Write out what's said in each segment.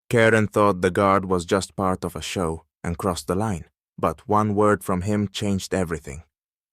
Karen thought the guard was just part of a show and crossed the line, but one word from him changed everything.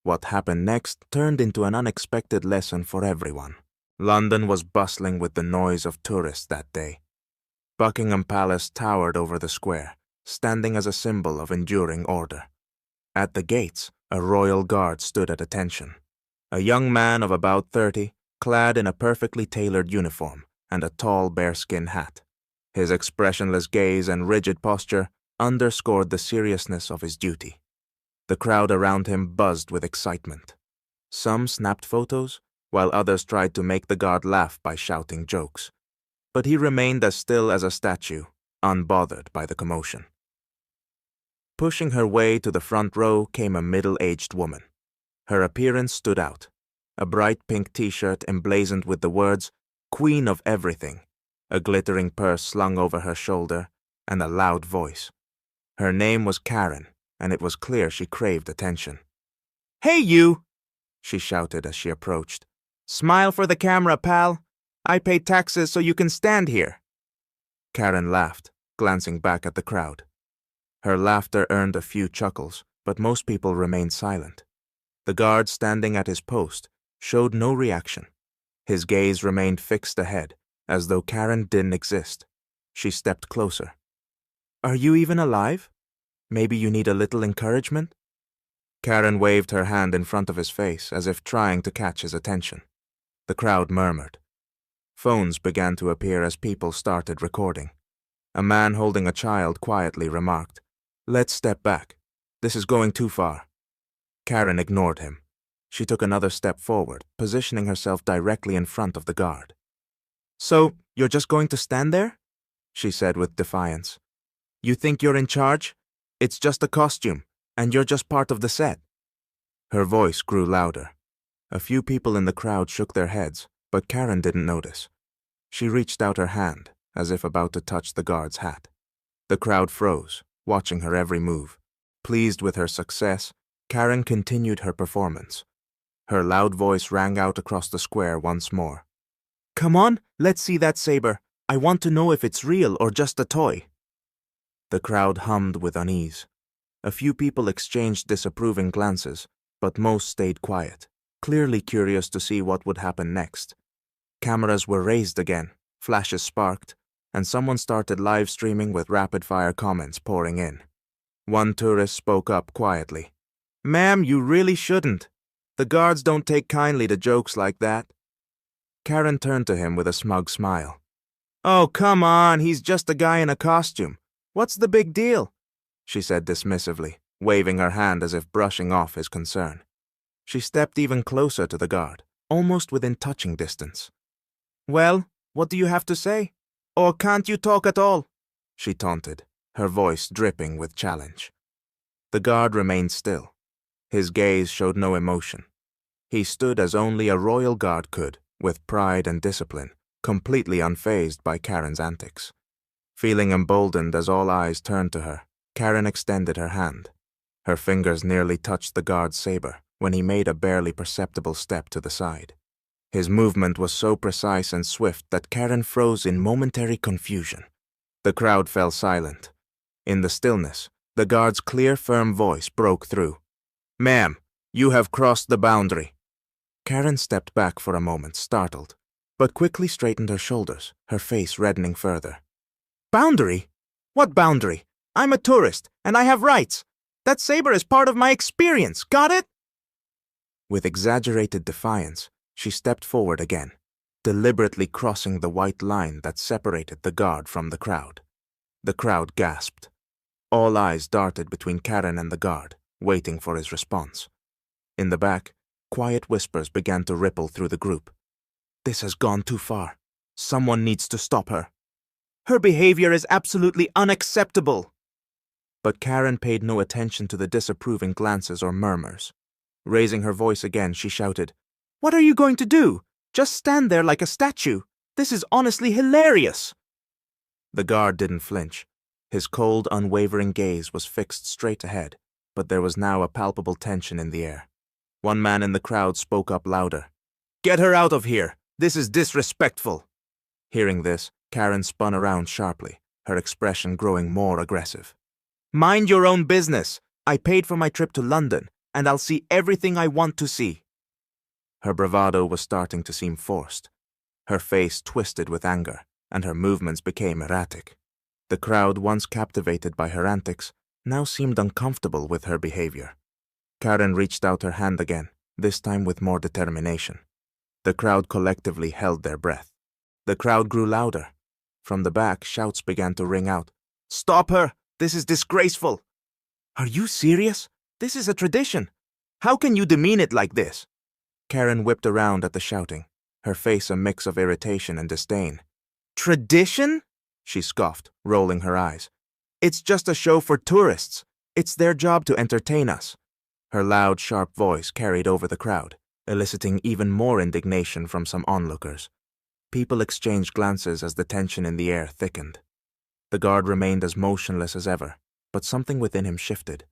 What happened next turned into an unexpected lesson for everyone. London was bustling with the noise of tourists that day. Buckingham Palace towered over the square, standing as a symbol of enduring order. At the gates, a royal guard stood at attention. A young man of about 30, clad in a perfectly tailored uniform and a tall bearskin hat. His expressionless gaze and rigid posture underscored the seriousness of his duty. The crowd around him buzzed with excitement. Some snapped photos, while others tried to make the guard laugh by shouting jokes. But he remained as still as a statue, unbothered by the commotion. Pushing her way to the front row came a middle-aged woman. Her appearance stood out. A bright pink t-shirt emblazoned with the words, "Queen of Everything," a glittering purse slung over her shoulder, and a loud voice. Her name was Karen, and it was clear she craved attention. "Hey, you!" she shouted as she approached. "Smile for the camera, pal. I pay taxes so you can stand here." Karen laughed, glancing back at the crowd. Her laughter earned a few chuckles, but most people remained silent. The guard standing at his post showed no reaction. His gaze remained fixed ahead, as though Karen didn't exist. She stepped closer. "Are you even alive? Maybe you need a little encouragement?" Karen waved her hand in front of his face as if trying to catch his attention. The crowd murmured. Phones began to appear as people started recording. A man holding a child quietly remarked, "Let's step back. This is going too far." Karen ignored him. She took another step forward, positioning herself directly in front of the guard. "So, you're just going to stand there?" she said with defiance. "You think you're in charge? It's just a costume, and you're just part of the set." Her voice grew louder. A few people in the crowd shook their heads, but Karen didn't notice. She reached out her hand, as if about to touch the guard's hat. The crowd froze, watching her every move. Pleased with her success, Karen continued her performance. Her loud voice rang out across the square once more. "Come on, let's see that saber. I want to know if it's real or just a toy." The crowd hummed with unease. A few people exchanged disapproving glances, but most stayed quiet, clearly curious to see what would happen next. Cameras were raised again, flashes sparked, and someone started live streaming with rapid-fire comments pouring in. One tourist spoke up quietly. "Ma'am, you really shouldn't. The guards don't take kindly to jokes like that." Karen turned to him with a smug smile. "Oh, come on, he's just a guy in a costume. What's the big deal?" she said dismissively, waving her hand as if brushing off his concern. She stepped even closer to the guard, almost within touching distance. "Well, what do you have to say? Or can't you talk at all?" she taunted, her voice dripping with challenge. The guard remained still. His gaze showed no emotion. He stood as only a royal guard could, with pride and discipline, completely unfazed by Karen's antics. Feeling emboldened as all eyes turned to her, Karen extended her hand. Her fingers nearly touched the guard's saber when he made a barely perceptible step to the side. His movement was so precise and swift that Karen froze in momentary confusion. The crowd fell silent. In the stillness, the guard's clear, firm voice broke through. "Ma'am, you have crossed the boundary." Karen stepped back for a moment, startled, but quickly straightened her shoulders, her face reddening further. "Boundary? What boundary? I'm a tourist, and I have rights. That saber is part of my experience, got it?" With exaggerated defiance, she stepped forward again, deliberately crossing the white line that separated the guard from the crowd. The crowd gasped. All eyes darted between Karen and the guard, waiting for his response. In the back, quiet whispers began to ripple through the group. "This has gone too far. Someone needs to stop her. Her behavior is absolutely unacceptable." But Karen paid no attention to the disapproving glances or murmurs. Raising her voice again, she shouted, "What are you going to do? Just stand there like a statue. This is honestly hilarious." The guard didn't flinch. His cold, unwavering gaze was fixed straight ahead, but there was now a palpable tension in the air. One man in the crowd spoke up louder. "Get her out of here! This is disrespectful!" Hearing this, Karen spun around sharply, her expression growing more aggressive. "Mind your own business! I paid for my trip to London, and I'll see everything I want to see." Her bravado was starting to seem forced. Her face twisted with anger, and her movements became erratic. The crowd, once captivated by her antics, now seemed uncomfortable with her behavior. Karen reached out her hand again, this time with more determination. The crowd collectively held their breath. The crowd grew louder. From the back, shouts began to ring out. "Stop her! This is disgraceful!" "Are you serious? This is a tradition. How can you demean it like this?" Karen whipped around at the shouting, her face a mix of irritation and disdain. "Tradition?" she scoffed, rolling her eyes. "It's just a show for tourists. It's their job to entertain us." Her loud, sharp voice carried over the crowd, eliciting even more indignation from some onlookers. People exchanged glances as the tension in the air thickened. The guard remained as motionless as ever, but something within him shifted.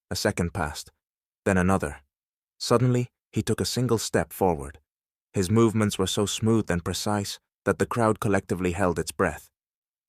A second passed, then another. Suddenly, he took a single step forward. His movements were so smooth and precise that the crowd collectively held its breath.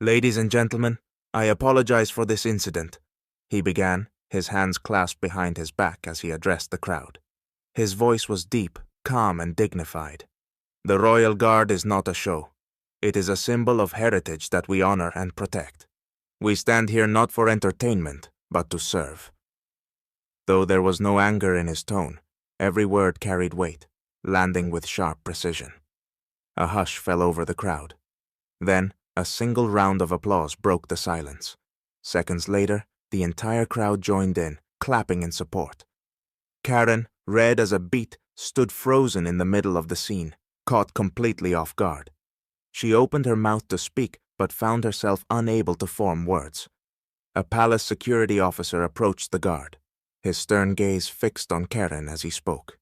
"Ladies and gentlemen, I apologize for this incident," he began, his hands clasped behind his back as he addressed the crowd. His voice was deep, calm, and dignified. "The Royal Guard is not a show. It is a symbol of heritage that we honor and protect. We stand here not for entertainment, but to serve." Though there was no anger in his tone, every word carried weight, landing with sharp precision. A hush fell over the crowd. Then, a single round of applause broke the silence. Seconds later, the entire crowd joined in, clapping in support. Karen, red as a beet, stood frozen in the middle of the scene, caught completely off guard. She opened her mouth to speak, but found herself unable to form words. A palace security officer approached the guard, his stern gaze fixed on Karen as he spoke.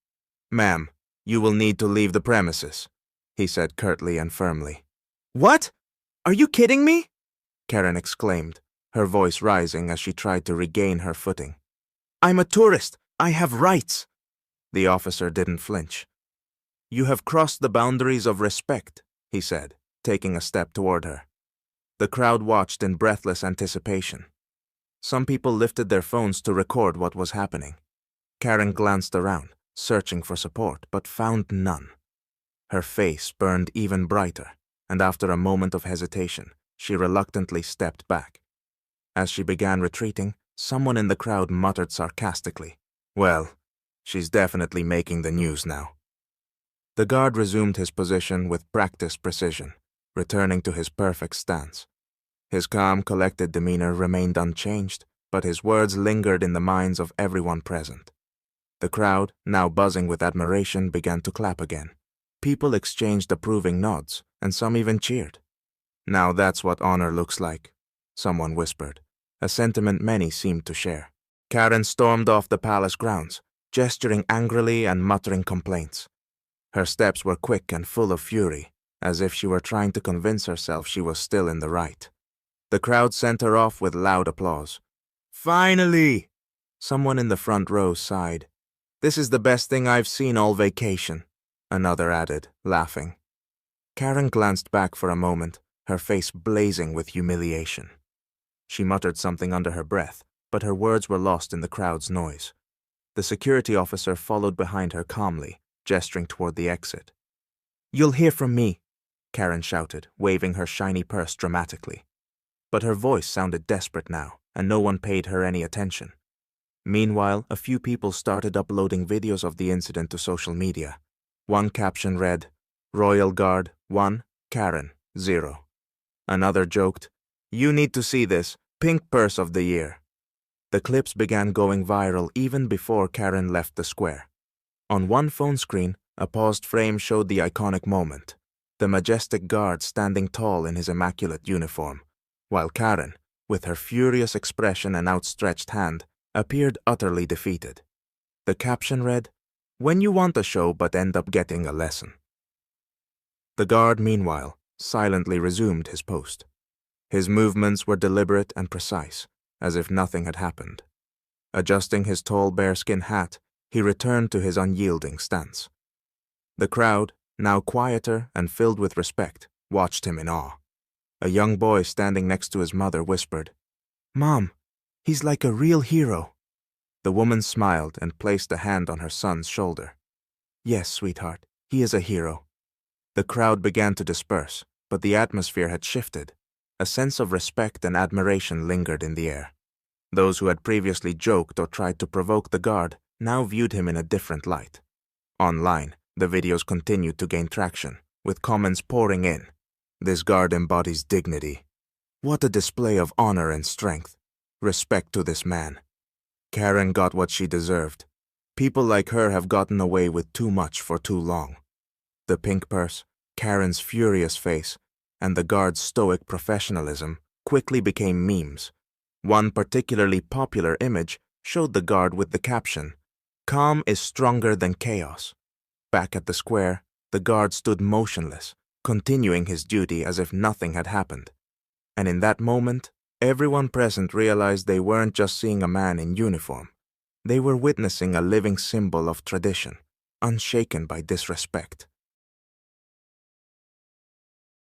"Ma'am, you will need to leave the premises," he said curtly and firmly. "What? Are you kidding me?" Karen exclaimed, her voice rising as she tried to regain her footing. "I'm a tourist. I have rights." The officer didn't flinch. "You have crossed the boundaries of respect," he said, taking a step toward her. The crowd watched in breathless anticipation. Some people lifted their phones to record what was happening. Karen glanced around, searching for support, but found none. Her face burned even brighter, and after a moment of hesitation, she reluctantly stepped back. As she began retreating, someone in the crowd muttered sarcastically, "Well, she's definitely making the news now." The guard resumed his position with practiced precision, returning to his perfect stance. His calm, collected demeanor remained unchanged, but his words lingered in the minds of everyone present. The crowd, now buzzing with admiration, began to clap again. People exchanged approving nods, and some even cheered. "Now that's what honor looks like," someone whispered, a sentiment many seemed to share. Karen stormed off the palace grounds, gesturing angrily and muttering complaints. Her steps were quick and full of fury, as if she were trying to convince herself she was still in the right. The crowd sent her off with loud applause. "Finally!" Someone in the front row sighed. "This is the best thing I've seen all vacation," another added, laughing. Karen glanced back for a moment, her face blazing with humiliation. She muttered something under her breath, but her words were lost in the crowd's noise. The security officer followed behind her calmly, gesturing toward the exit. "You'll hear from me," Karen shouted, waving her shiny purse dramatically. But her voice sounded desperate now, and no one paid her any attention. Meanwhile, a few people started uploading videos of the incident to social media. One caption read, "Royal Guard 1, Karen 0. Another joked, "You need to see this, pink purse of the year." The clips began going viral even before Karen left the square. On one phone screen, a paused frame showed the iconic moment, the majestic guard standing tall in his immaculate uniform, while Karen, with her furious expression and outstretched hand, appeared utterly defeated. The caption read, "When you want a show but end up getting a lesson." The guard, meanwhile, silently resumed his post. His movements were deliberate and precise, as if nothing had happened. Adjusting his tall bearskin hat, he returned to his unyielding stance. The crowd, now quieter and filled with respect, watched him in awe. A young boy standing next to his mother whispered, "Mom, he's like a real hero." The woman smiled and placed a hand on her son's shoulder. "Yes, sweetheart, he is a hero." The crowd began to disperse, but the atmosphere had shifted. A sense of respect and admiration lingered in the air. Those who had previously joked or tried to provoke the guard now viewed him in a different light. Online, the videos continued to gain traction, with comments pouring in. "This guard embodies dignity. What a display of honor and strength. Respect to this man. Karen got what she deserved. People like her have gotten away with too much for too long." The pink purse, Karen's furious face, and the guard's stoic professionalism quickly became memes. One particularly popular image showed the guard with the caption, "Calm is stronger than chaos." Back at the square, the guard stood motionless, continuing his duty as if nothing had happened. And in that moment, everyone present realized they weren't just seeing a man in uniform. They were witnessing a living symbol of tradition, unshaken by disrespect.